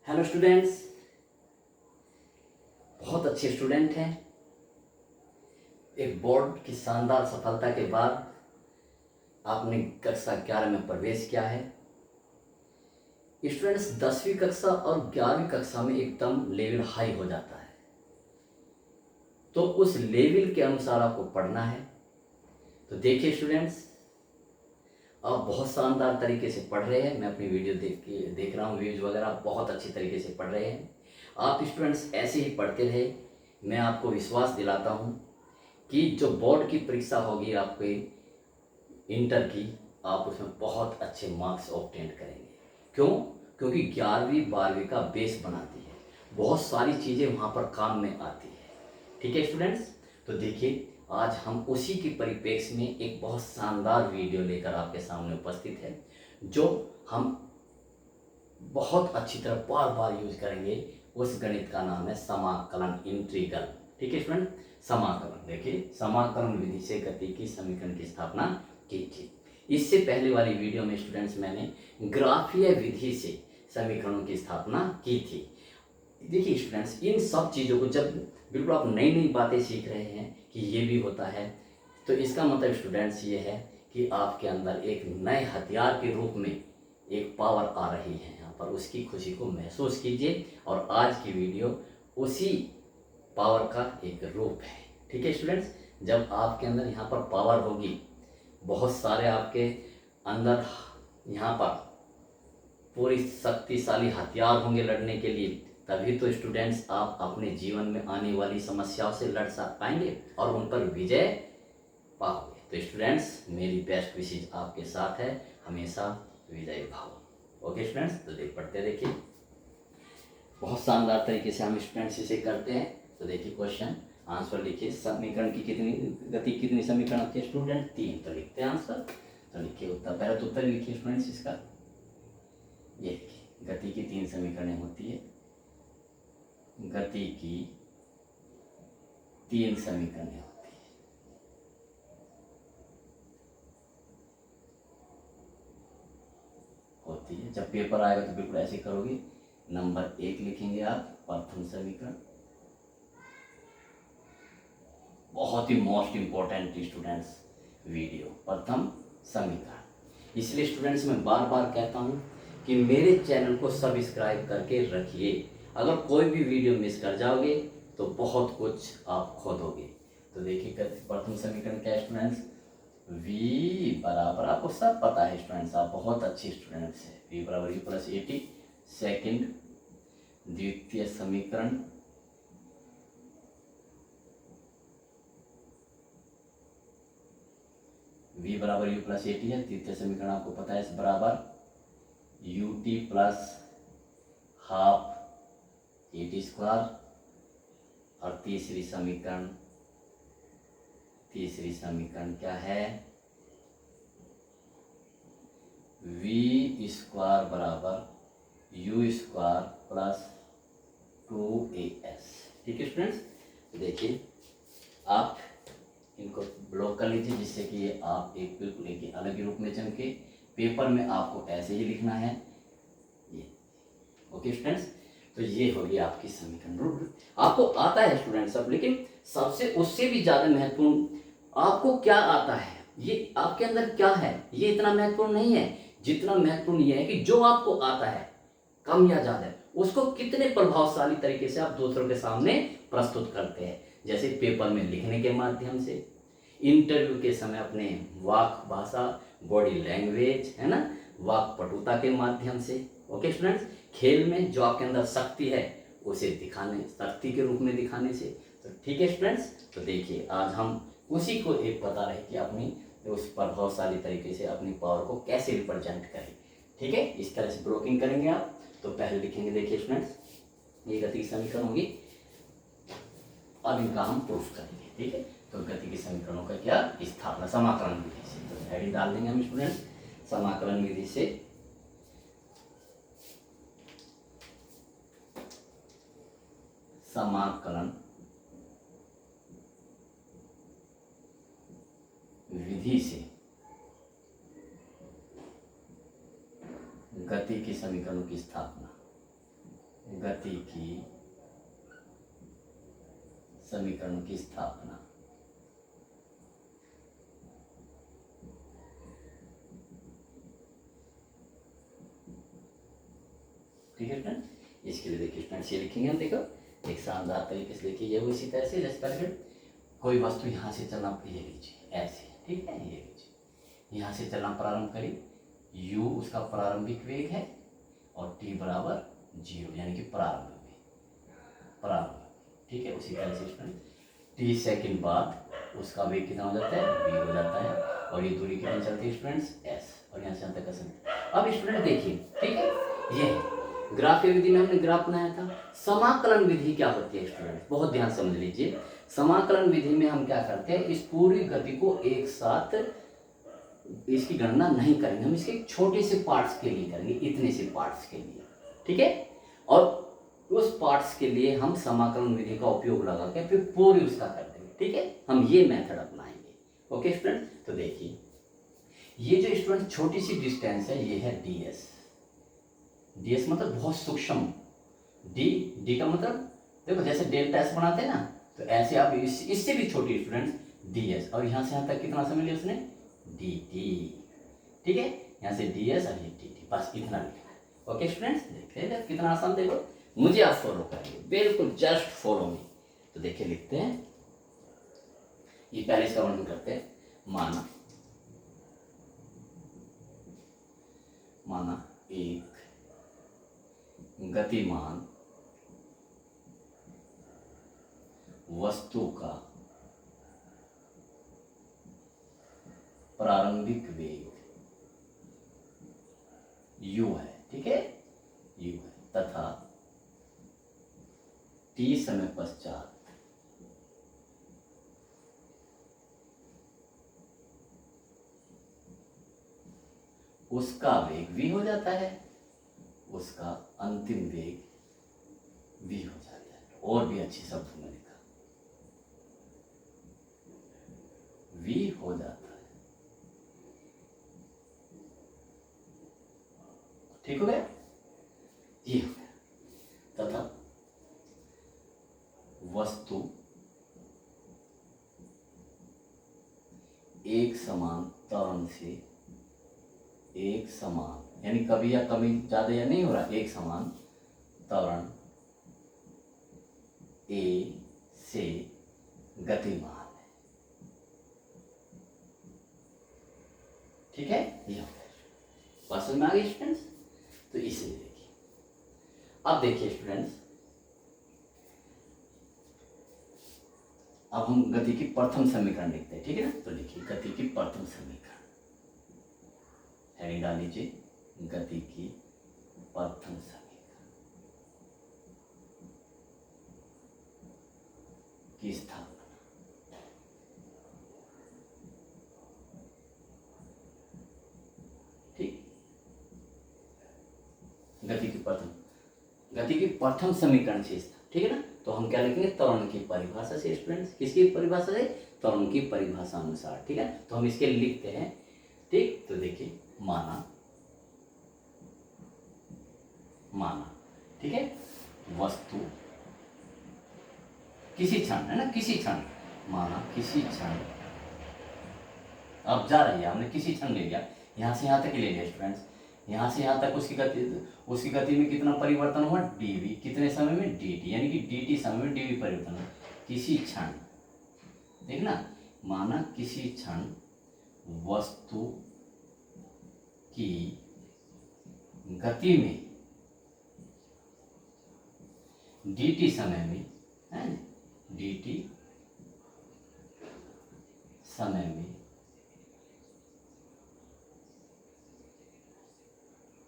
Hello students, बहुत अच्छे student हैं। एक बोर्ड की शानदार सफलता के बाद आपने कक्षा 11 में प्रवेश किया है। स्टूडेंट्स 10वीं कक्षा और 11वीं कक्षा में एकदम लेवल हाई हो जाता है, तो उस लेवल के अनुसार आपको पढ़ना है। तो देखिए स्टूडेंट्स, आप बहुत शानदार तरीके से पढ़ रहे हैं। मैं अपनी वीडियो देख रहा हूँ, व्यूज वगैरह बहुत अच्छी तरीके से पढ़ रहे हैं। आप स्टूडेंट्स ऐसे ही पढ़ते रहे। मैं आपको विश्वास दिलाता हूँ कि जो बोर्ड की परीक्षा होगी आपके इंटर की, आप उसमें बहुत अच्छे मार्क्स ऑब्टेन करेंगे। क्यों? क्योंकि 11वीं 12वीं का बेस बनाती है, बहुत सारी चीज़ें वहाँ पर काम में आती है। ठीक है स्टूडेंट्स, तो देखिए आज हम उसी के परिप्रेक्ष्य में एक बहुत शानदार वीडियो लेकर आपके सामने उपस्थित है, जो हम बहुत अच्छी तरह बार बार यूज करेंगे। उस गणित का नाम है समाकलन, इंटीग्रल। ठीक है स्टूडेंट, समाकलन। देखिए, समाकलन विधि से गति की समीकरण की स्थापना की थी। इससे पहले वाली वीडियो में स्टूडेंट्स मैंने ग्राफीय विधि से समीकरणों की स्थापना की थी। देखिए स्टूडेंट्स, इन सब चीज़ों को जब बिल्कुल आप नई नई बातें सीख रहे हैं कि ये भी होता है, तो इसका मतलब स्टूडेंट्स ये है कि आपके अंदर एक नए हथियार के रूप में एक पावर आ रही है यहाँ पर। उसकी खुशी को महसूस कीजिए, और आज की वीडियो उसी पावर का एक रूप है। ठीक है स्टूडेंट्स, जब आपके अंदर यहाँ पर पावर होगी, बहुत सारे आपके अंदर यहाँ पर पूरी शक्तिशाली हथियार होंगे लड़ने के लिए, तभी तो स्टूडेंट्स आप अपने जीवन में आने वाली समस्याओं से लड़ पाएंगे और उन पर विजय पाओगे। तो स्टूडेंट्स, मेरी बेस्ट विशेष आपके साथ है, हमेशा विजय भाव। ओके स्टूडेंट्स, तो पढ़ते देखिए, बहुत शानदार तरीके से हम स्टूडेंट्स इसे करते हैं। तो देखिए क्वेश्चन आंसर लिखिए। समीकरण की कितनी गति कितनी समीकरण होती है स्टूडेंट? 3। तो लिखते हैं आंसर। तो लिखिए उत्तर, पहले तो उत्तर लिखिए स्टूडेंट्स इसका। ये देखिए, गति की 3 समीकरणें होती है। गति की 3 समीकरणें होती है। जब पेपर आएगा तो बिल्कुल ऐसे करोगे। नंबर 1 लिखेंगे आप, प्रथम समीकरण। बहुत ही मोस्ट इंपॉर्टेंट स्टूडेंट्स वीडियो, प्रथम समीकरण। इसलिए स्टूडेंट्स मैं बार बार कहता हूं कि मेरे चैनल को सब्सक्राइब करके रखिए। अगर कोई भी वीडियो मिस कर जाओगे तो बहुत कुछ आप खो दोगे। तो देखिए प्रथम समीकरण क्या है स्टूडेंट्स? v बराबर, आपको सब पता है स्टूडेंट्स, आप बहुत अच्छे स्टूडेंट्स हैं। v बराबर u प्लस 80। सेकेंड, द्वितीय समीकरण v बराबर u प्लस 80 है। द्वितीय समीकरण आपको पता है, इस बराबर ut प्लस हाफ 80 स्क्वायर। और तीसरी समीकरण क्या है? v स्क्वायर बराबर u स्क्वायर प्लस 2as। ठीक है स्टूडेंट्स, देखिए आप इनको ब्लॉक कर लीजिए, जिससे कि ये आप एक बिल्कुल एक अलग ही रूप में चमके। पेपर में आपको ऐसे ही लिखना है ये। ओके स्टूडेंट्स, तो ये होगी आपकी समीकरण। आपको आता है स्टूडेंट्स सब, लेकिन सबसे उससे भी ज़्यादा महत्वपूर्ण आपको क्या आता है, ये आपके अंदर क्या है, ये इतना महत्वपूर्ण नहीं है। जितना महत्वपूर्ण ये है कि जो आपको आता है, कम या ज़्यादा, उसको कितने प्रभावशाली तरीके से आप दूसरों के सामने प्रस्तुत करते हैं। जैसे पेपर में लिखने के माध्यम से, इंटरव्यू के समय अपने वाक भाषा, बॉडी लैंग्वेज, है ना, वाक पटुता के माध्यम से। ओके स्टूडेंट्स, खेल में जो आपके अंदर शक्ति है उसे दिखाने, शक्ति के रूप में दिखाने से। तो ठीक है स्टूडेंट्स, तो देखिए आज हम उसी को एक बता रहे कि अपनी उस प्रभावशाली तरीके से अपनी पावर को कैसे रिप्रेजेंट करें। ठीक है, इस तरह से ब्रोकिंग करेंगे आप। तो पहले लिखेंगे, देखिए स्टूडेंट्स, ये गति की समीकरण होगी, अब इनका हम प्रूफ करेंगे। ठीक है, तो गति के समीकरणों का क्या स्थापना समाकलन विधि से। तो हेडिंग डाल देंगे हम स्टूडेंट्स, समाकलन विधि से समाकलन विधि से गति के समीकरणों की स्थापना। गति की समीकरण की स्थापना। ठीक है फ्रेंड, इसके लिए देखिए फ्रेंड्स ये लिखेंगे हम, देखो एक शानदार तरीके से देखिए, ये इसी तरह से जैसे पहले कोई वस्तु यहाँ से चलना, ये लीजिए ऐसे, ठीक है, ये लीजिए यहाँ से चलना प्रारंभ करी, u उसका प्रारंभिक वेग है और t बराबर 0 यानी कि प्रारंभ, ठीक है। उसी तरह से फ्रेंड t सेकंड बाद उसका वेग कितना हो जाता है, v हो जाता है, और ये दूरी कितनी चलती है फ्रेंड्स, s, और यहाँ से यहाँ तक का समय। अब स्टूडेंट देखिए, ठीक है, ये ग्राफीय विधि में हमने ग्राफ बनाया था। समाकलन विधि क्या होती है स्टूडेंट, बहुत ध्यान समझ लीजिए। समाकलन विधि में हम क्या करते हैं, इस पूरी गति को एक साथ इसकी गणना नहीं करेंगे, हम इसके छोटे से पार्ट्स के लिए करेंगे, इतने से पार्ट्स के लिए, ठीक है। और उस पार्ट्स के लिए हम समाकलन विधि का उपयोग लगा के फिर पूरी उसका कर देंगे, ठीक है। हम ये मेथड अपनाएंगे, ओके स्टूडेंट। तो देखिए ये जो स्टूडेंट छोटी सी डिस्टेंस है, ये है ds। ds मतलब बहुत सूक्ष्म, d का मतलब देखो जैसे डेल्टा s बनाते हैं ना, तो ऐसे आप इससे भी छोटी स्टूडेंट ds, और यहाँ से यहाँ तक कितना समय लिया उसने, dt, ठीक है। यहाँ से ds और ये dt, बस इतना लिखना है, ओके स्टूडेंट्स। देखते हैं कितना आसान, देखो मुझे आप फॉलो करेंगे, बिल्कुल जस्ट फॉलो मी। तो देखिए लिखते हैं, ये पहले इसका वर्णन करते हैं। माना एक गतिमान वस्तु का प्रारंभिक वेग u है, ठीक है, u है, तथा t समय पश्चात उसका वेग v हो जाता है, उसका अंतिम वेग v हो जाता है। और भी अच्छे शब्द में लिखा, v हो जाता है, ठीक हो गया, ये हो गया। तथा वस्तु एक समान त्वरण से, एक समान यानी कभी या कभी ज्यादा या नहीं हो रहा, एक समान त्वरण a से गतिमान है, ठीक है, ये हो गया। बात समझ में आ गई स्टूडेंट्स। तो इसे देखिए, अब देखिए स्टूडेंट्स, अब हम गति की प्रथम समीकरण लिखते हैं, ठीक है ना। तो लिखिए गति की प्रथम समीकरण, हेडिंग डाल लीजिए, गति की प्रथम समीकरण की स्थापना। ठीक, गति की प्रथम समीकरण से, ठीक है ना। तो हम क्या लिखेंगे, त्वरण की परिभाषा से स्टूडेंट्स, किसकी परिभाषा से, त्वरण की परिभाषा अनुसार, ठीक है। तो हम इसके लिखते हैं, ठीक। तो देखिए माना, ठीक है, वस्तु किसी क्षण, है ना, किसी क्षण, माना किसी क्षण, अब जा रही है, हमने किसी क्षण ले लिया, यहाँ से यहाँ तक ले लिया स्टूडेंट्स, यहाँ से यहाँ तक उसकी गति में कितना परिवर्तन हुआ, dv, कितने समय में, dt, यानी कि dt समय में dv परिवर्तन हुआ, किसी क्षण, देखना, माना किसी क्षण वस्तु की गति में dt समय में, है dt समय में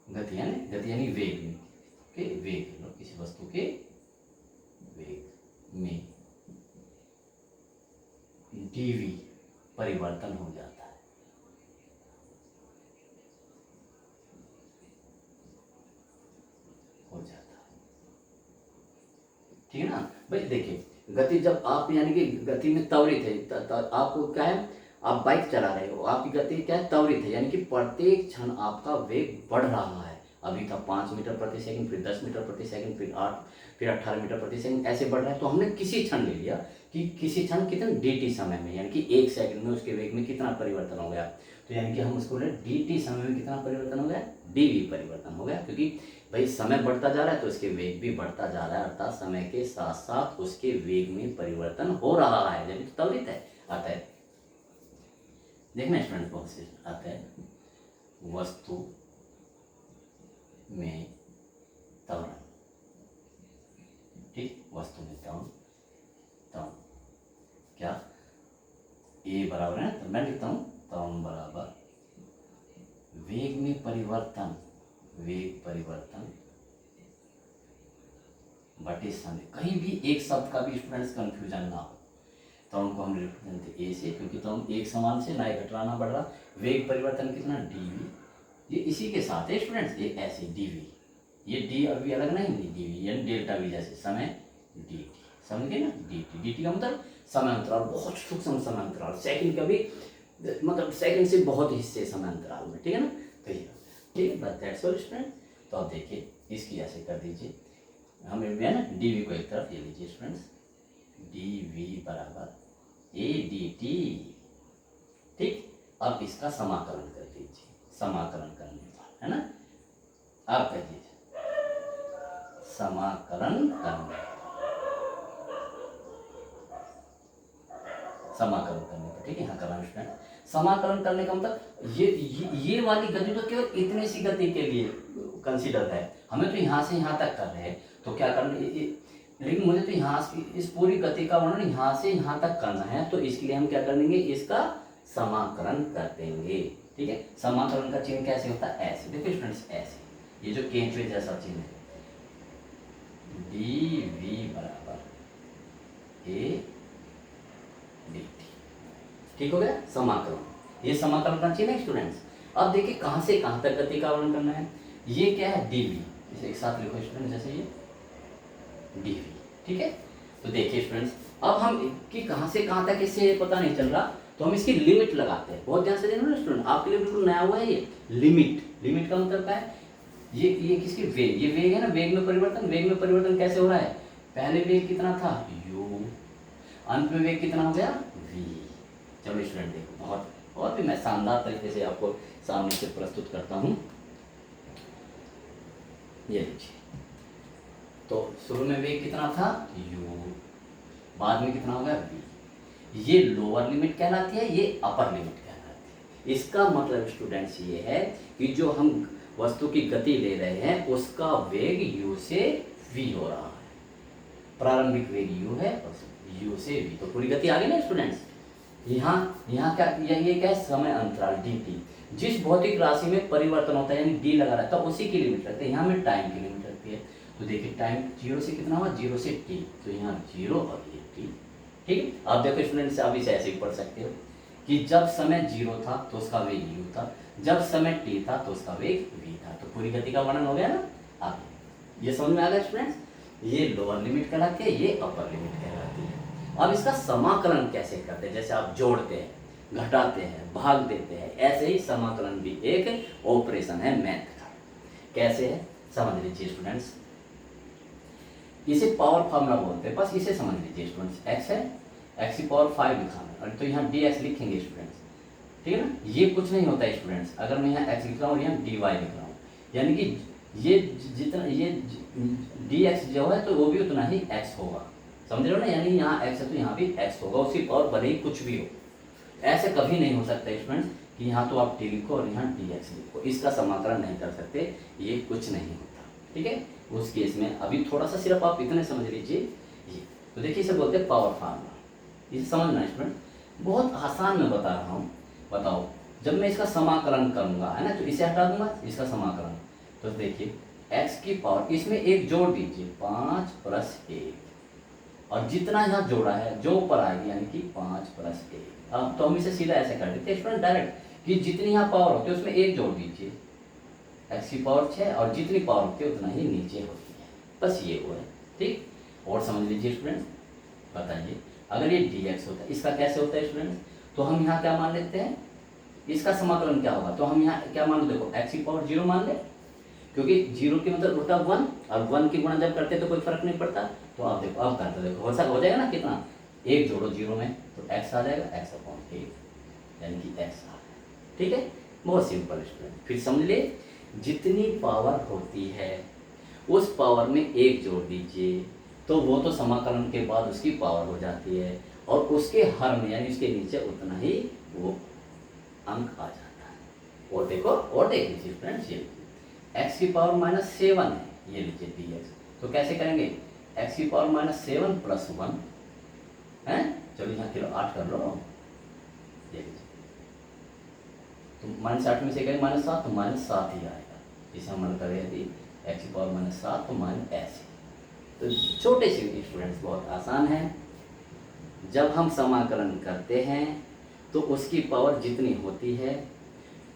गति यानी वेग में, के वेग, किसी वस्तु के वेग में dv परिवर्तन हो जाता है, ठीक है ना भाई। देखिए गति, जब आप यानी कि गति में त्वरित है, आपको क्या है, आप बाइक चला रहे हो, आपकी गति क्या है, त्वरित है, यानी कि प्रत्येक क्षण आपका वेग बढ़ रहा है, अभी था 5 मीटर प्रति सेकंड, फिर 10 मीटर प्रति सेकंड, फिर 8, फिर 18 मीटर प्रति सेकंड, ऐसे बढ़ रहा है। तो हमने किसी क्षण ले लिया कि किसी क्षण कितने dt समय में, यानी कि 1 सेकंड में उसके वेग में कितना परिवर्तन हो गया। तो यानी कि हम उसको ले dt समय में कितना परिवर्तन हो गया, dv परिवर्तन हो गया, क्योंकि भाई समय बढ़ता जा रहा है तो उसके वेग भी बढ़ता जा रहा है, अर्थात समय के साथ साथ उसके वेग में परिवर्तन हो रहा है, यानी कि त्वरित है। अतः देखना स्टूडेंट बहुत से, अतः वस्तु में त्वरण, ठीक, वस्तु में त्वरण क्या ए बराबर है, तो मैं लिखता हूँ त्वरण बराबर वेग में परिवर्तन, वेग परिवर्तन बटे समय। कहीं भी एक शब्द का भी स्टूडेंट्स कंफ्यूजन ना हो, त्वरण को हम लिखते हैं ए से, क्योंकि त्वरण एक समान से ना ही घट रहा ना बढ़ रहा। वेग परिवर्तन कितना dv, ये इसी के साथ है स्टूडेंट्स, ये ऐसे dv, ये d अभी अलग नहीं है, dv यानी डेल्टा v जैसे समय dt, समझ गए ना, dt का मतलब समय अंतराल, बहुत सूक्ष्म समय अंतराल, सेकंड का भी मतलब सेकंड से बहुत हिस्से समय अंतराल में, ठीक है ना। तो ये ठीक है, बस दैट्स ऑल स्टूडेंट। तो आप देखिए इसकी ऐसे कर दीजिए, हमें है ना dv को एक तरफ ले लीजिए स्टूडेंट्स, dv बराबर a dt, ठीक। अब इसका समाकलन कर दीजिए, समाकलन करने का है ना, आप कह दीजिए समाकलन करने, समाकलन करने का, ठीक है, यहाँ करना स्टूडेंट। समाकलन करने का मतलब ये वाली गति तो केवल इतनी सी गति के लिए कंसीडर है, हमें तो यहाँ से यहाँ तक कर रहे हैं, तो क्या करना, लेकिन मुझे तो यहाँ से इस पूरी गति का वर्णन यहाँ से यहाँ तक करना है, तो इसके लिए हम क्या कर देंगे, इसका समाकलन कर देंगे, ठीक है। समाकलन का चिन्ह कैसे होता है, ऐसे देखिए स्टूडेंट्स, ऐसे, ये जो केंचुए जैसा चिन्ह है, dv बराबर a dt, ठीक हो गया समाकलन, ये समाकलन का चिन्ह है स्टूडेंट्स। अब देखिए कहाँ से कहाँ तक गति का वर्णन करना है, ये क्या है dv, इसे एक साथ लिखो स्टूडेंट, जैसे ये dv, ठीक है। तो देखिए स्टूडेंट्स, अब हम कि कहाँ से कहाँ तक इससे पता नहीं चल रहा, तो हम इसकी लिमिट लगाते हैं, बहुत ध्यान से देखना स्टूडेंट, आपके लिए बिल्कुल नया हुआ है ये लिमिट। लिमिट का मतलब क्या है, ये किसकी वेग, ये वेग है ना, वेग में परिवर्तन, वेग में परिवर्तन कैसे हो रहा है, पहले वेग कितना था u, अंत में वेग कितना हो गया v। चलो स्टूडेंट देखो, बहुत भी मैं शानदार तरीके से आपको सामने से प्रस्तुत करता हूँ, ये लीजिए। तो शुरू में वेग कितना था u, बाद में कितना हो गया v, ये लोअर लिमिट कहलाती है, ये अपर लिमिट कहलाती है। इसका मतलब स्टूडेंट्स ये है कि जो हम वस्तु की गति ले रहे हैं उसका वेग u से v हो रहा है, प्रारंभिक वेग u है और u से v, तो पूरी गति आ गई ना स्टूडेंट्स। यहाँ क्या, ये क्या है, समय अंतराल dt, जिस भौतिक राशि में परिवर्तन होता है यानी d लगा रहता है उसी की लिमिट रखते हैं, यहाँ में टाइम की लिमिट रखती है। तो देखिए टाइम 0 से कितना हुआ, 0 से t, तो यहाँ 0 और ये t, ठीक है। आप देखो स्टूडेंट्स, आप इसे ऐसे ही पढ़ सकते हो कि जब समय 0 था तो उसका वेग u था, जब समय t था तो उसका वेग v था, तो पूरी गति का वर्णन हो गया ना। आप ये समझ में आ गया स्टूडेंट्स, ये लोअर लिमिट कहलाती है, ये अपर लिमिट कहलाती है। अब इसका समाकलन कैसे करते हैं, जैसे आप जोड़ते हैं, घटाते हैं, भाग देते हैं, ऐसे ही समाकलन भी एक ऑपरेशन है मैथ का। कैसे है समझ लीजिए स्टूडेंट्स, इसे पावर फॉर्मूला बोलते हैं, बस इसे समझ लीजिए स्टूडेंट्स। x है, x की पावर 5 लिखा है, और तो यहाँ dx लिखेंगे स्टूडेंट्स, ठीक है ना। ये कुछ नहीं होता है स्टूडेंट्स, अगर मैं यहाँ x लिख रहा हूँ और यहाँ dy लिख रहा हूँ, यानी कि ये जितना ये dx जो है तो वो भी उतना ही x होगा, समझ रहे हो ना, यानी यहाँ x है तो यहाँ भी x होगा, उसकी पावर भले ही कुछ भी हो। ऐसे कभी नहीं हो सकता स्टूडेंट्स कि यहाँ तो आप t लिखो और यहाँ dx लिखो, इसका समाकलन नहीं कर सकते, ये कुछ नहीं होता, ठीक है। उस केस में अभी थोड़ा सा सिर्फ आप इतने समझ लीजिए ये, तो देखिए इसे बोलते हैं पावर फार्मूला, इसे समझना स्टूडेंट, बहुत आसान मैं बता रहा हूँ। बताओ जब मैं इसका समाकलन करूँगा है ना, तो इसे हटा दूंगा, इसका समाकलन, तो देखिए x की पावर, इसमें एक जोड़ दीजिए 5 + 1, और जितना यहाँ जोड़ा है जो ऊपर आएगी यानी कि 5 + 1। अब तो हम इसे सीधा ऐसे कर देते हैं स्टूडेंट डायरेक्ट कि जितनी यहाँ पावर होती है उसमें एक जोड़ दीजिए, x की पावर 6, और जितनी पावर होती है उतना ही नीचे होती है, बस ये हुआ है, ठीक। और समझ लीजिए स्टूडेंट, बताइए अगर ये dx होता है, इसका कैसे होता है स्टूडेंट, तो हम यहाँ क्या मान लेते हैं, इसका समाकलन क्या होगा, तो हम यहाँ क्या मान लो, देखो x की पावर 0 मान ले, क्योंकि 0 की मतलब होता 1 और 1 की गुणा जब करते तो कोई फर्क नहीं पड़ता। तो आप देखो, आप करते देखो हो जाएगा ना कितना, 1 जोड़ो 0 में तो x आ जाएगा, x/8 यानी कि x आ गया। ठीक है, बहुत सिंपल स्टूडेंट। फिर समझ ले, जितनी पावर होती है उस पावर में 1 जोड़ दीजिए तो वो तो समाकलन के बाद उसकी पावर हो जाती है, और उसके हर में यानी उसके नीचे उतना ही वो अंक आ जाता है। और देखो, और देख लीजिए फ्रेंड्स, ये x की पावर -7 है, ये लीजिए dx। तो कैसे करेंगे, x की पावर -7 + 1 है, चलो यहाँ किलो 8 कर लो, ये लीजिए। तो -8 में से करेंगे -7 तो -7 ही आएगा। जिसे हम करें यदि x की पावर -7 तो ऐसे। तो छोटे से स्टूडेंट्स बहुत आसान है। जब हम समाकलन करते हैं तो उसकी पावर जितनी होती है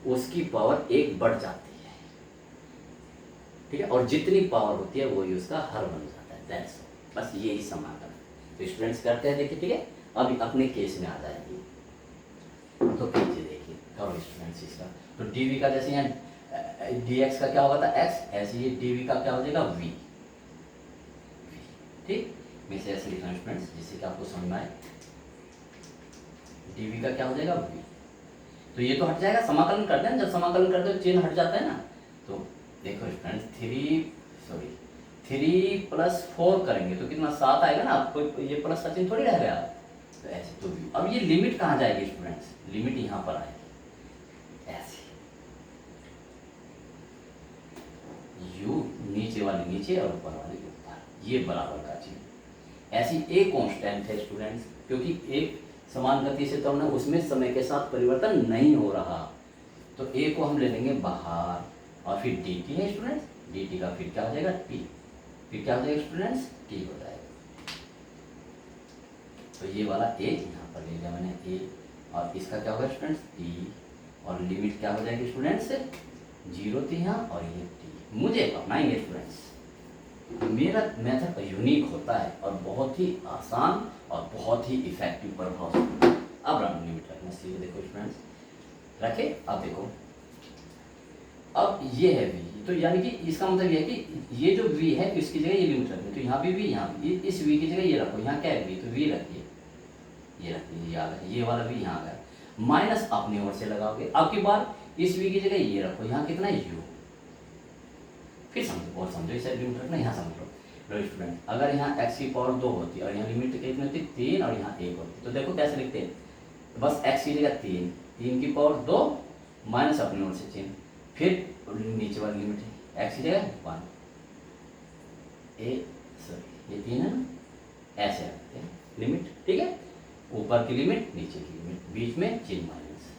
उसकी पावर 1 बढ़ जाती है, ठीक है, और जितनी पावर होती है वही उसका हर बन जाता है। दैट्स ऑल, बस यही समाकलन। तो स्टूडेंट्स करते हैं, देखिए, ठीक है। अभी अपने केस में आ जाएंगे, तो कीजिए, देखिए करो स्टूडेंट्स इसका। तो dv का जैसे यहाँ dx का क्या होगा था x, ऐसे ही dv का क्या हो जाएगा v। ठीक, मैं इसे ऐसे लिख रहा हूँ स्टूडेंट्स जिससे कि आपको समझ में आए। dv का क्या हो जाएगा v। तो ये तो हट जाएगा, समाकलन करते हैं, जब समाकलन करते हैं चिन्ह हट जाता है ना। तो देखो स्टूडेंट्स, 3 + 4 करेंगे तो कितना 7 आएगा ना, आपको ये प्लस का चिन्ह थोड़ी रह गया। तो ऐसे तो v। अब ये लिमिट कहाँ जाएगी स्टूडेंट्स, लिमिट यहाँ पर आएगी ऐसे, u नीचे वाले नीचे और ऊपर वाले ऊपर, ये बराबर का चिन्ह। ऐसी एक कांस्टेंट है स्टूडेंट्स, क्योंकि एक समान गति से तो हमने उसमें समय के साथ परिवर्तन नहीं हो रहा, तो a को हम ले लेंगे बाहर, और फिर dt है स्टूडेंट्स, dt का फिर क्या हो जाएगा t, फिर क्या हो जाएगा स्टूडेंट्स t हो जाएगा। तो ये वाला a यहाँ पर ले लिया मैंने a, और इसका क्या होगा स्टूडेंट्स t, और लिमिट क्या हो जाएगी स्टूडेंट्स 0 थी यहाँ, और ये t। मुझे अपनाएंगे स्टूडेंट्स, मेरा मेथड यूनिक होता है और बहुत ही आसान और बहुत ही इफेक्टिव प्रभाव से। अब रन लिमिट रखना सीधे, देखो स्टूडेंट्स रखे। अब देखो, अब ये है v, तो यानी कि इसका मतलब ये है कि ये जो v है इसकी जगह ये लिमिट रखनी, तो यहाँ भी v, यहाँ भी इस v की जगह ये रखो। यहाँ क्या है v, तो v रखिए, ये रखिए, ये आ गया, ये वाला v यहाँ आ गया, माइनस अपनी ओर से लगाओगे। अब की बार इस v की जगह ये रखो, यहाँ कितना है u। फिर समझो और समझो, इसे लिमिट रखना, यहाँ समझो। लो स्टूडेंट, अगर यहाँ x की पावर 2 होती और यहाँ लिमिट कितनी होती 3 और यहाँ 1 होती, तो देखो कैसे लिखते हैं, बस x की जगह 3 की पावर 2 माइनस अपनी ओर से चिन्ह, फिर नीचे वाली लिमिट है x की जगह 1, ये 3 है ना, ऐसे रखते हैं लिमिट, ठीक है। ऊपर की लिमिट, नीचे की लिमिट, बीच में चिन्ह माइनस,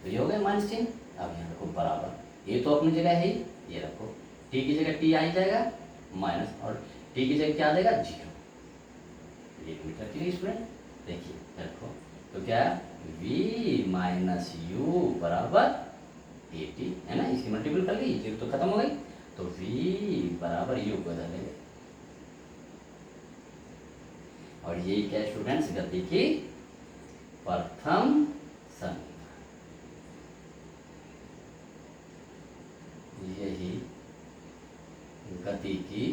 तो ये हो गया माइनस चिन्ह। अब यहाँ रखो बराबर, ये तो अपनी जगह है, ये रखो, t की जगह t आ ही जाएगा माइनस, और t की जगह क्या आ जाएगा 0। ये लिमिट रखिए स्टूडेंट, देखिए रखो, तो क्या v माइनस u बराबर 80 है ना, इसकी मल्टीपल कर ली, 0 तो खत्म हो गई, तो v बराबर u को डाल देंगे। और यही क्या स्टूडेंट्स, गति की प्रथम समीकरण, यही गति की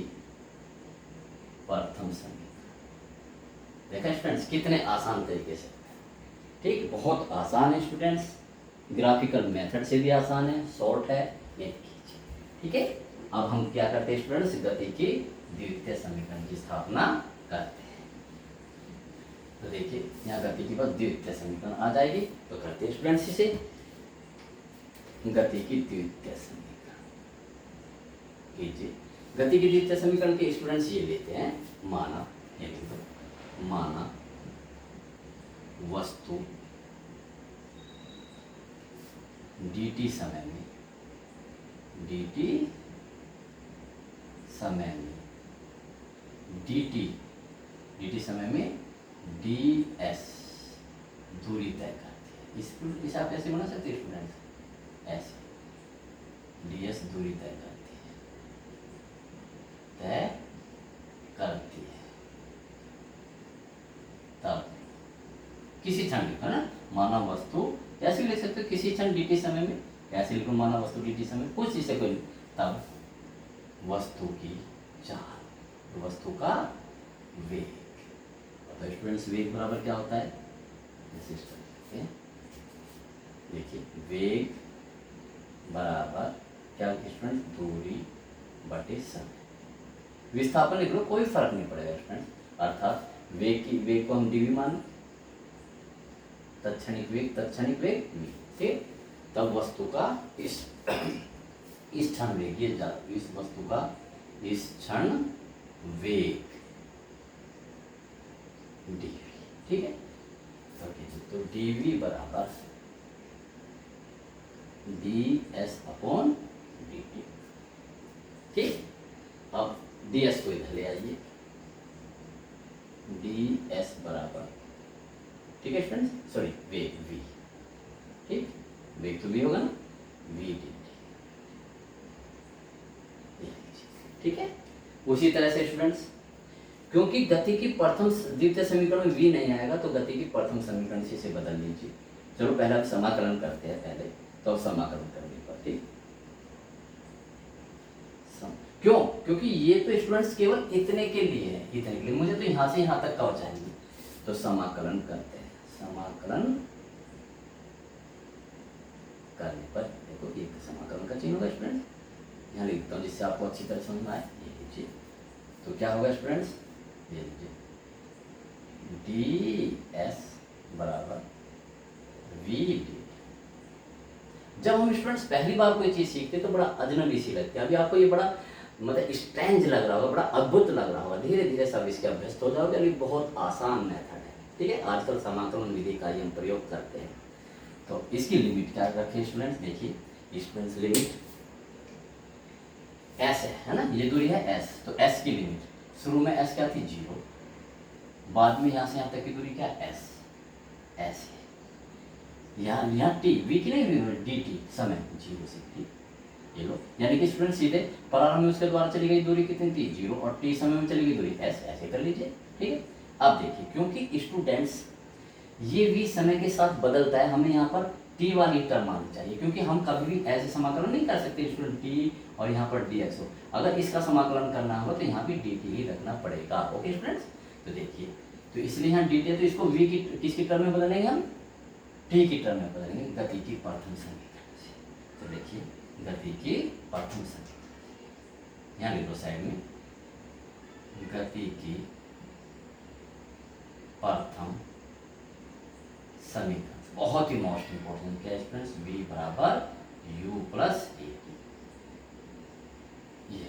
प्रथम समीकरण। देखा स्टूडेंट्स कितने आसान तरीके से, ठीक, बहुत आसान है स्टूडेंट्स, ग्राफिकल मेथड से भी आसान है, शॉर्ट है, ये कीजिए, ठीक है। अब हम क्या करते हैं स्टूडेंट्स, गति की द्वितीय समीकरण की स्थापना करते हैं। तो देखिए यहाँ गति की बस द्वितीय समीकरण आ जाएगी, तो करते हैं स्टूडेंट्स इसे, गति की द्वितीय समीकरण कीजिए। गति की द्वितीय समीकरण के स्टूडेंट्स ये लेते हैं, माना, ये लिखो, माना वस्तु dt समय में, dt समय में dt समय में ds दूरी तय करती है। इस आप ऐसे बना सकते हैं स्टूडेंट्स, ऐसे ds दूरी तय करती है, तब किसी क्षण लिखो ना, माना वस्तु, ऐसे लिख सकते हो किसी क्षण dt समय में, ऐसे लिखो माना वस्तु dt समय, कुछ इसे कोई, तब वस्तु की चाल, तो वस्तु का वेग। तो स्टूडेंट्स वेग बराबर क्या होता है, देखिए वेग बराबर क्या स्टूडेंट, दूरी बटे समय। विस्थापन लिख लो, कोई फर्क नहीं पड़ेगा स्टूडेंट। अर्थात वेग को हम डीवी मान, तत्क्षणिक वेग वी, ठीक। तब वस्तु का इस क्षण वेग, ये इस वस्तु का इस क्षण वेग डीवी, ठीक है। तो डीवी बराबर D S upon D T, ठीक। अब डी एस को इधर ले आइए, डी एस बराबर, ठीक है स्टूडेंट्स, सॉरी वेग वी, ठीक, वेग तो वी होगा ना, वी डी टी, ठीक है। उसी तरह से स्टूडेंट्स, क्योंकि गति की प्रथम द्वितीय समीकरण में वी नहीं आएगा, तो गति की प्रथम समीकरण से इसे बदल लीजिए। चलो पहले आप समाकलन करते हैं, पहले तो समाकलन करने पर, ठीक। क्यों, क्योंकि ये तो स्टूडेंट्स केवल इतने के लिए है, इतने के लिए, मुझे तो यहां से यहां तक का चाहिए। तो समाकलन करते हैं, समाकलन करने पर देखो एक समाकलन का चिन्ह होगा स्टूडेंट्स, यहाँ लिखता हूँ जिससे आपको अच्छी तरह समझ में आए। ये लीजिए, तो क्या होगा स्टूडेंट्स, ये लीजिए डी एस बराबर वी डी। जब हम स्टूडेंट्स पहली बार कोई चीज़ सीखते तो बड़ा अजनबी सी लगती है, अभी आपको ये बड़ा मतलब स्ट्रेंज लग रहा होगा, बड़ा अद्भुत लग रहा होगा, धीरे धीरे सब इसके अभ्यस्त हो जाओगे। अभी बहुत आसान मेथड है, ठीक है। आजकल समाकलन विधि का ही हम प्रयोग करते हैं। तो इसकी लिमिट क्या रखें स्टूडेंट्स, देखिए स्टूडेंट्स लिमिट एस है ना, ये दूरी है एस, तो एस की लिमिट शुरू में एस क्या थी, 0, बाद में यहाँ से यहाँ तक की दूरी क्या, एस, एस है। यहाँ टी, वी की नहीं, डी टी समय 0 से टी, ये लो। यानी कि स्टूडेंट सीधे प्रारंभ में उसके द्वारा चली गई दूरी कितनी थी, 0, और टी समय में चली गई दूरी एस, ऐसे कर लीजिए, ठीक है। अब देखिए, क्योंकि स्टूडेंट्स ये वी समय के साथ बदलता है, हमें यहाँ पर टी वाली टर्म आनी चाहिए, क्योंकि हम कभी भी ऐसे समाकलन नहीं कर सकते स्टूडेंट टी और यहाँ पर डी एक्स हो। अगर इसका समाकलन करना हो तो यहाँ भी डी टी ही रखना पड़ेगा, ओके स्टूडेंट्स। तो देखिए, तो इसलिए यहाँ डी टी है, तो इसको वी की किसकी टर्म में बदलेंगे हम, टी की टर्म में बदलेंगे, गति की प्रथम समीकरण से। तो देखिए गति की प्रथम समीकरण, यहाँ लिख दो साइड में, गति की प्रथम समीकरण, बहुत ही मोस्ट इंपॉर्टेंट क्या स्टूडेंट्स, v बराबर u प्लस ए टी। ये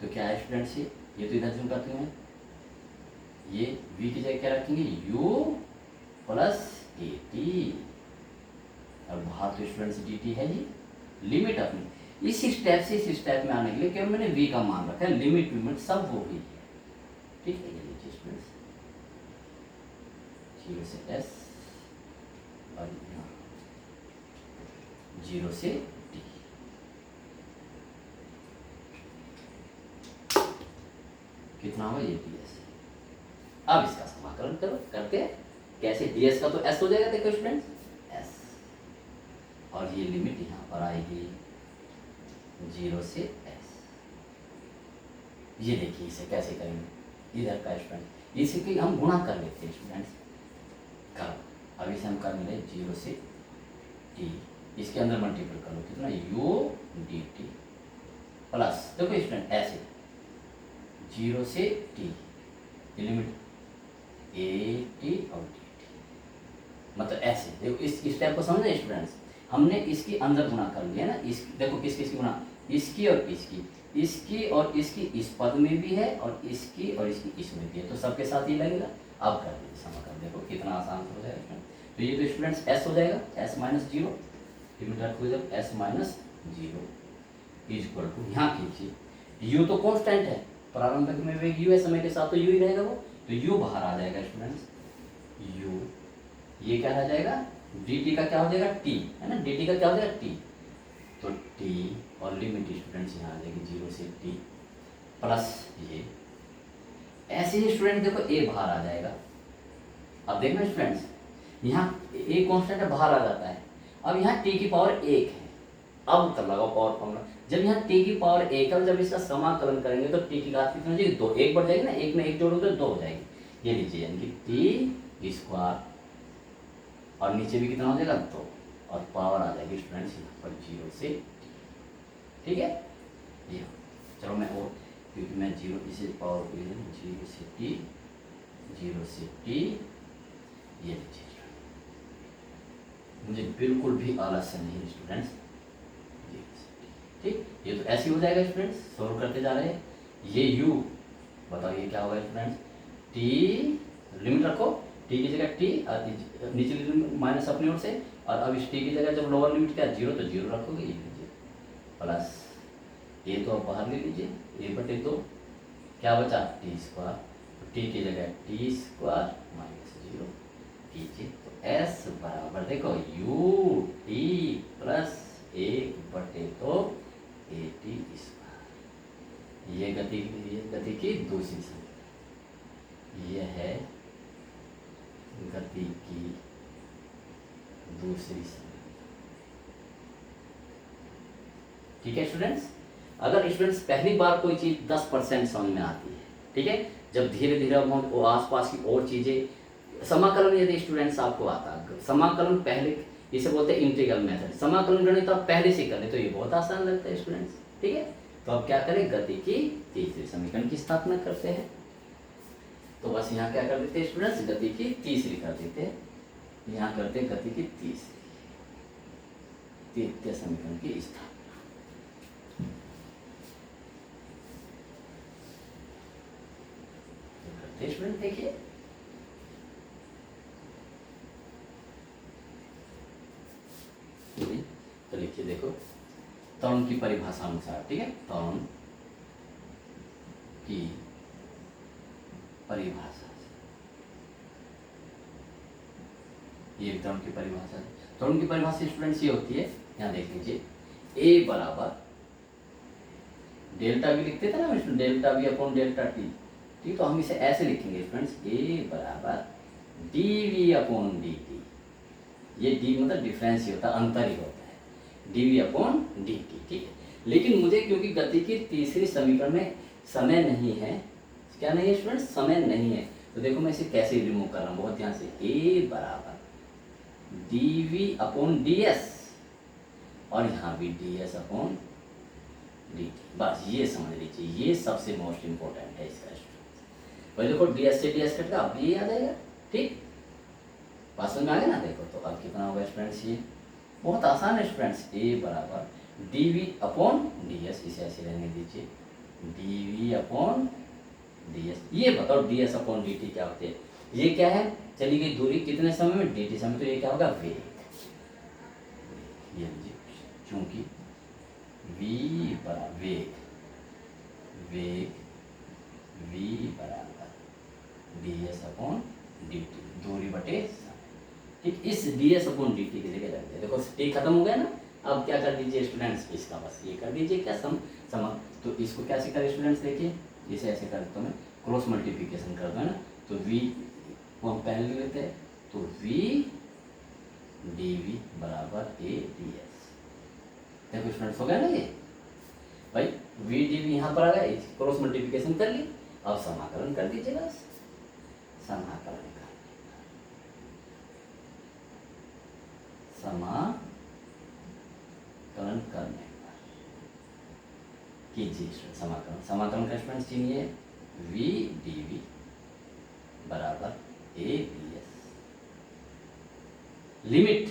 तो क्या है स्टूडेंट्स, ये तो इधर जो करते हैं, ये v की जगह क्या रखेंगे, u प्लस ए टी, और बाहर तो स्टूडेंट्स डी टी है जी। लिमिट अपनी इस स्टेप से इस स्टेप में आने के लिए केवल मैंने v का मान रखा है, लिमिट सब वो ही है, ठीक है। ये लीजिए स्टूडेंट्स, 0 से s और 0 से t, कितना होगा ये ds। अब इसका समाकलन करो, करके कैसे, ds का तो s हो जाएगा, देखो स्टूडेंट्स s, और ये लिमिट यहाँ पर आएगी 0 से s। ये देखिए इसे कैसे करेंगे, इधर का स्टूडेंट इसे कि हम गुणा कर लेते हैं स्टूडेंट्स, करो अभी से हम कर मिले 0 से t, इसके अंदर मल्टीपल कर लो, कितना u डी टी प्लस, देखो स्टूडेंट ऐसे 0 से t, लिमिट a t और डी टी, मतलब ऐसे देखो, इस स्टेप को समझे स्टूडेंट्स, हमने इसकी अंदर गुणा कर लिया ना, इस देखो किसकी गुणा, इसकी और इसकी और इसकी इस पद में भी है, और इसकी और इसकी इसमें भी है, तो सबके साथ ही लगेगा। अब कर दीजिए समाकलन, देखो कितना आसान हो जाएगा। तो ये तो स्टूडेंट्स s हो जाएगा, s माइनस 0, लिमिट रखो जब s minus 0 is equal to, यहाँ कीजिए u तो कांस्टेंट है, प्रारंभिक में वेग u है, समय के साथ तो u ही रहेगा वो, तो u बाहर आ जाएगा स्टूडेंट्स, u ये क्या आ जाएगा, dt का क्या हो जाएगा t, है ना, dt का क्या हो जाएगा t, तो t और लिमिट स्टूडेंट्स यहाँ आ जाएगी 0 से t प्लस ये, ऐसे ही स्टूडेंट देखो a बाहर आ जाएगा। अब देखना स्टूडेंट्स, यहाँ a कांस्टेंट है, बाहर आ जाता है। अब यहाँ t की पावर 1 है, अब कर लगाओ पावर फॉर्मूला। जब यहाँ t की पावर 1 है, जब इसका समाकलन करेंगे तो t की घात कितनी हो जाएगी, 2, 1 बढ़ जाएगी ना, 1 में 1 जोड़ोगे तो 2 हो जाएगी। ये लीजिए यानी कि t स्क्वायर और नीचे भी कितना हो जाएगा 2 और पावर आ जाएगी स्टूडेंट्स यहाँ पर 0 से t। ठीक है, ये चलो मैं और क्योंकि मैं 0 इसे पावर को 0 से t, 0 से t, ये लीजिए मुझे बिल्कुल भी आलस्य नहीं है स्टूडेंट्स। ठीक, ये तो ऐसे ही हो जाएगा स्टूडेंट्स, सॉल्व करते जा रहे हैं। ये u बताओ ये क्या होगा स्टूडेंट्स, t लिमिट रखो, t की जगह t और नीचे लिमिट माइनस अपनी ओर से, और अब इस t की जगह जब लोअर लिमिट क्या 0 तो 0 रखोगे, ये लीजिए प्लस ये तो आप बाहर ले लीजिए, ये बटे 2 क्या बचा t स्क्वायर, तो t की जगह t स्क्वायर माइनस 0 कीजिए, तो s बराबर देखो u t plus 1/2 at square. ये गति की दूसरी संख्या, ये है गति की दूसरी संख्या। ठीक है स्टूडेंट्स, अगर स्टूडेंट्स पहली बार कोई चीज़ 10% समझ में आती है, ठीक है, जब धीरे धीरे वो आसपास की और चीज़ें, समाकलन यदि स्टूडेंट्स आपको आता, समाकलन पहले इसे बोलते हैं इंटीग्रल मेथड, समाकलन गणित आप पहले से कर ले तो ये बहुत आसान लगता है स्टूडेंट्स। ठीक है, तो अब क्या करें, गति की तीसरे समीकरण की स्थापना करते हैं। तो बस यहाँ क्या कर देते हैं स्टूडेंट्स, गति की तीसरी कर देते हैं, यहाँ करते हैं गति की तृतीय समीकरण की स्थापना। स्टूडेंट देखिए, तो लिखिए देखो, त्वरण की परिभाषा अनुसार, ठीक है, त्वरण की परिभाषा, ये त्वरण की परिभाषा है। त्वरण की परिभाषा स्टूडेंट्स ये होती है, यहाँ देख लीजिए, a बराबर डेल्टा भी लिखते थे ना हम, delta v upon delta t, ठीक, तो हम इसे ऐसे लिखेंगे स्टूडेंट्स, a बराबर dv अपॉन dt, ये d मतलब डिफरेंस ही होता है, अंतर ही होता है, dv अपॉन dt। ठीक है, लेकिन मुझे क्योंकि गति की तीसरी समीकरण में समय नहीं है, क्या नहीं है स्टूडेंट्स, समय नहीं है, तो देखो मैं इसे कैसे रिमूव कर रहा हूँ बहुत ध्यान से, a बराबर dv अपॉन ds और यहाँ भी ds अपॉन dt, बस ये समझ लीजिए, ये सबसे मोस्ट इंपॉर्टेंट है इसका स्टूडेंट्स। भाई देखो ds से ds कट का अब ये आ जाएगा, ठीक, बात समझ में आ गया ना। देखो तो अब कितना होगा स्टूडेंट्स, ये बहुत आसान है स्टूडेंट्स, a बराबर dv अपॉन ds, इसे ऐसे रहने दीजिए, dv अपॉन ds। ये बताओ ds अपॉन dt क्या होते हैं, ये क्या है, चली गई दूरी कितने समय में, dt समय, तो ये क्या होगा वेग, ये लीजिए, चूंकि v बराबर वेग v बराबर ds अपॉन dt, दूरी बटे समय, ठीक, इस ds अपॉन dt की जगह रख दिया, देखो t खत्म हो गया ना। अब क्या कर दीजिए स्टूडेंट्स, इसका बस ये कर दीजिए क्या सम, तो इसको कैसे करें स्टूडेंट्स, देखिए इसे ऐसे कर देता हूँ मैं, क्रॉस मल्टीप्लिकेशन कर दूँ ना, तो v को हम पहले ले लेते हैं, तो v dv बराबर a ds, देखो स्टूडेंट्स हो गया ना ये, भाई v dv यहाँ पर आ गया, क्रॉस मल्टीप्लिकेशन कर ली, अब समाकलन कर दीजिए, बस समाकलन करने पर कीजिए समाकलन का स्टूडेंट्स चीनिए, v dv बराबर a ds, लिमिट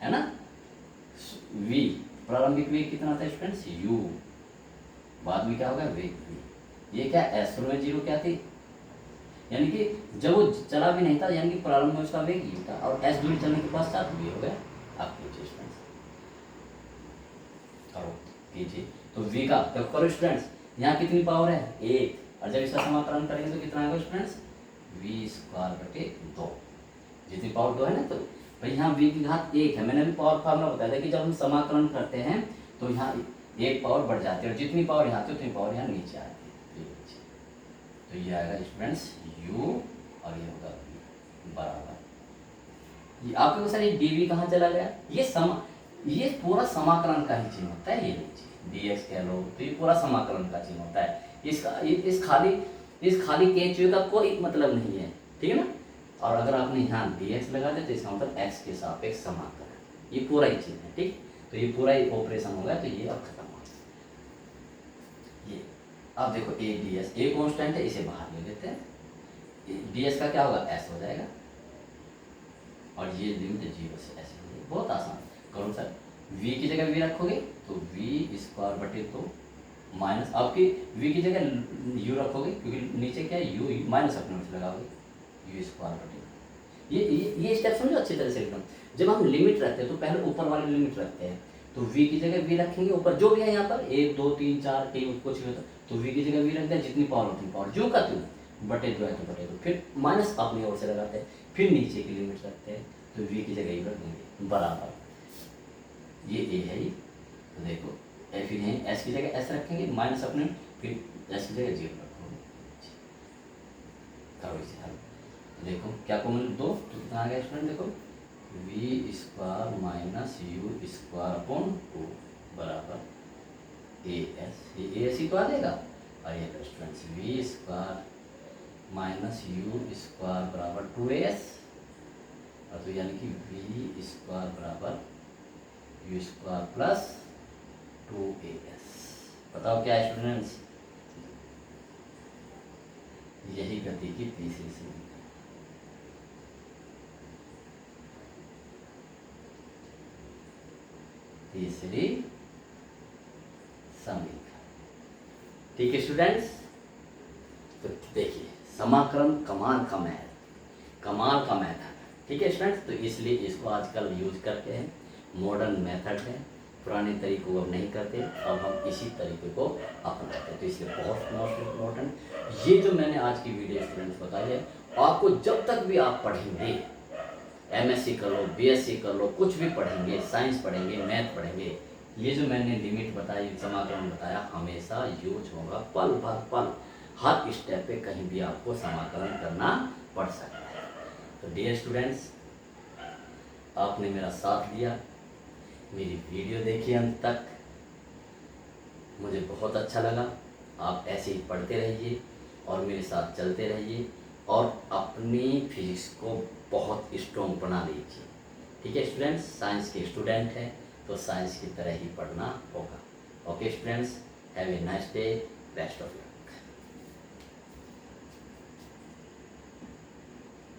है ना, v प्रारंभिक वेग कितना था स्टूडेंट्स u, बाद में क्या होगा वेग v, ये क्या s में 0 क्या थी, यानी कि जब वो चला भी नहीं था, यानी कि प्रारंभ में उसका वेग u था, और s दूरी चलने के पश्चात v हो गया। आप कीजिए स्टूडेंट्स, करो कीजिए, तो v का तो करो स्टूडेंट्स, यहाँ कितनी पावर है 1, और जब इसका समाकलन करेंगे तो कितना आएगा स्टूडेंट्स, v स्क्वायर बटे 2, जितनी पावर 2 है ना, तो भाई यहाँ v की घात 1 है, मैंने अभी पावर फार्मूला बताया था कि जब हम समाकलन करते हैं तो यहाँ एक पावर बढ़ जाती है, और जितनी पावर यहाँ थी उतनी पावर यहाँ नीचे आती है, तो ये आएगा स्टूडेंट्स u और ये होगा v बराबर, ये आपके सर ये dv कहाँ चला गया, ये ये पूरा समाकलन का ही चिन्ह होता है। ये लीजिए dx कह लो तो ये पूरा समाकलन का चिन्ह होता है। इस खाली कैंची का कोई मतलब नहीं है, ठीक है ना। और अगर आपने यहाँ dx लगा दिया तो इसका मतलब x के सापेक्ष समाकलन, ये पूरा ही चिन्ह है, ठीक। तो ये पूरा ही ऑपरेशन हो गया, तो ये अब खत्म हो गया। ये अब देखो a ds, a कांस्टेंट है, इसे बाहर ले लेते हैं। ds का क्या होगा, s हो जाएगा, और ये लिमिट 0 से ऐसे हो जाएगी। बहुत आसान। करो सर, v की जगह v रखोगे तो v स्क्वायर बटे तो माइनस, आपकी v की जगह u रखोगे क्योंकि नीचे क्या है u माइनस अपने में लगाओगे, u स्क्वायर बटे। ये स्टेप समझो अच्छी तरह से एकदम। जब हम लिमिट रखते हैं तो पहले ऊपर वाली लिमिट रखते हैं, तो v की जगह v रखेंगे, ऊपर जो भी है यहाँ पर 1 2 3 4 कहीं कुछ भी होता तो v की जगह v रखते हैं, जितनी पावर उतनी पावर, जो का त्यों, बटे दो है तो बटे दो, फिर माइनस अपनी ओर से लगाते हैं, फिर नीचे की लिमिट रखते हैं, तो v की जगह u रख देंगे बराबर, ये a है ये, तो देखो फिर यहीं s की जगह s रखेंगे माइनस अपने, फिर s की जगह 0 रखोगे। करो इसे हल, देखो क्या कॉमन दो तो कितना आ गया स्टूडेंट, देखो v square minus u square upon 2 बराबर as, ये as ही तो आ जाएगा। और ये students v square minus u square बराबर 2as, और तो यानी कि v स्क्वायर बराबर u स्क्वायर प्लस 2as। बताओ क्या है स्टूडेंट्स, यही गति की तीसरी सीढ़ी। तीसरी समीकरण, ठीक है स्टूडेंट्स। तो देखिए समाकलन कमाल का मेथड, ठीक है स्टूडेंट्स। तो इसलिए इसको आजकल यूज करते हैं, मॉडर्न मेथड है, पुराने तरीकों को अब नहीं करते, अब हम इसी तरीके को अपनाते हैं। तो इसलिए बहुत मोस्ट इम्पोर्टेंट ये जो मैंने आज की वीडियो स्टूडेंट्स बताई है, आपको जब तक भी आप पढ़ेंगे, MSc कर लो, BSc कर लो, कुछ भी पढ़ेंगे, साइंस पढ़ेंगे, मैथ पढ़ेंगे, ये जो मैंने लिमिट बताई, समाकलन बताया, हमेशा यूज होगा पल भर पल, हर स्टेप पे कहीं भी आपको समाकलन करना पड़ सकता है। तो डियर स्टूडेंट्स, आपने मेरा साथ दिया, मेरी वीडियो देखी अंत तक, मुझे बहुत अच्छा लगा। आप ऐसे ही पढ़ते रहिए और मेरे साथ चलते रहिए और अपनी फिजिक्स को बहुत स्ट्रॉन्ग बना लीजिए, ठीक है स्टूडेंट्स। साइंस के स्टूडेंट हैं तो साइंस की तरह ही पढ़ना होगा। Okay students, have a nice day, best of luck.